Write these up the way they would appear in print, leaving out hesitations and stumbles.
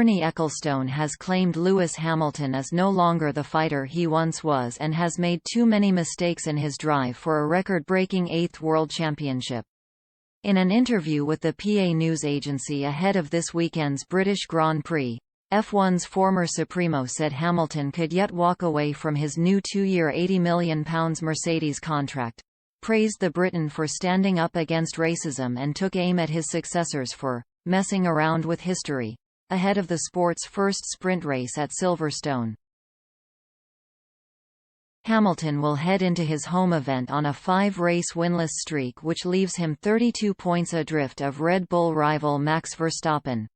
Bernie Ecclestone has claimed Lewis Hamilton is no longer the fighter he once was and has made too many mistakes in his drive for a record-breaking 8th World Championship. In an interview with the PA news agency ahead of this weekend's British Grand Prix, F1's former Supremo said Hamilton could yet walk away from his new 2-year £80 million Mercedes contract, praised the Briton for standing up against racism and took aim at his successors for messing around with history ahead of the sport's first sprint race at Silverstone. Hamilton will head into his home event on a 5-race winless streak, which leaves him 32 points adrift of Red Bull rival Max Verstappen.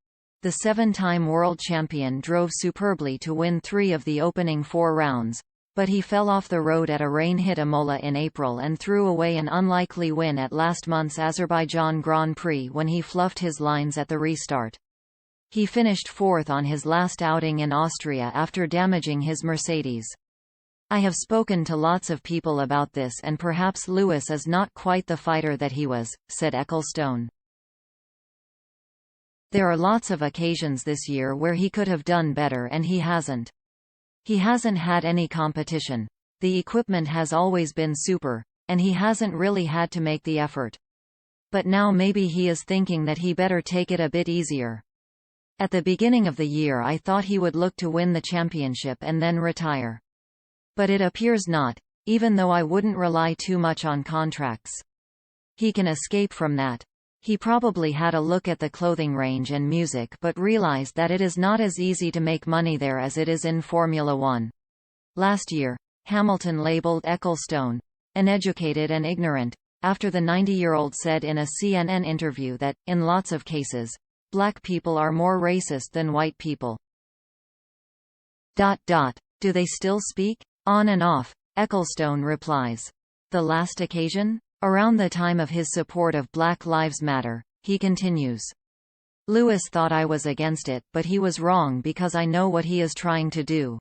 The 7-time world champion drove superbly to win 3 of the opening 4 rounds, but he fell off the road at a rain-hit Imola in April and threw away an unlikely win at last month's Azerbaijan Grand Prix when he fluffed his lines at the restart. He finished 4th on his last outing in Austria after damaging his Mercedes. "I have spoken to lots of people about this, and perhaps Lewis is not quite the fighter that he was," said Ecclestone. "There are lots of occasions this year where he could have done better and he hasn't. He hasn't had any competition. The equipment has always been super, and he hasn't really had to make the effort. But now maybe he is thinking that he better take it a bit easier. At the beginning of the year I thought he would look to win the championship and then retire. But it appears not, even though I wouldn't rely too much on contracts. He can escape from that. He probably had a look at the clothing range and music but realized that it is not as easy to make money there as it is in Formula One." Last year, Hamilton labeled Ecclestone uneducated and ignorant, after the 90-year-old said in a CNN interview that, in lots of cases, black people are more racist than white people. Do they still speak? On and off, Ecclestone replies. The last occasion? Around the time of his support of Black Lives Matter, he continues. Lewis thought I was against it, but he was wrong because I know what he is trying to do.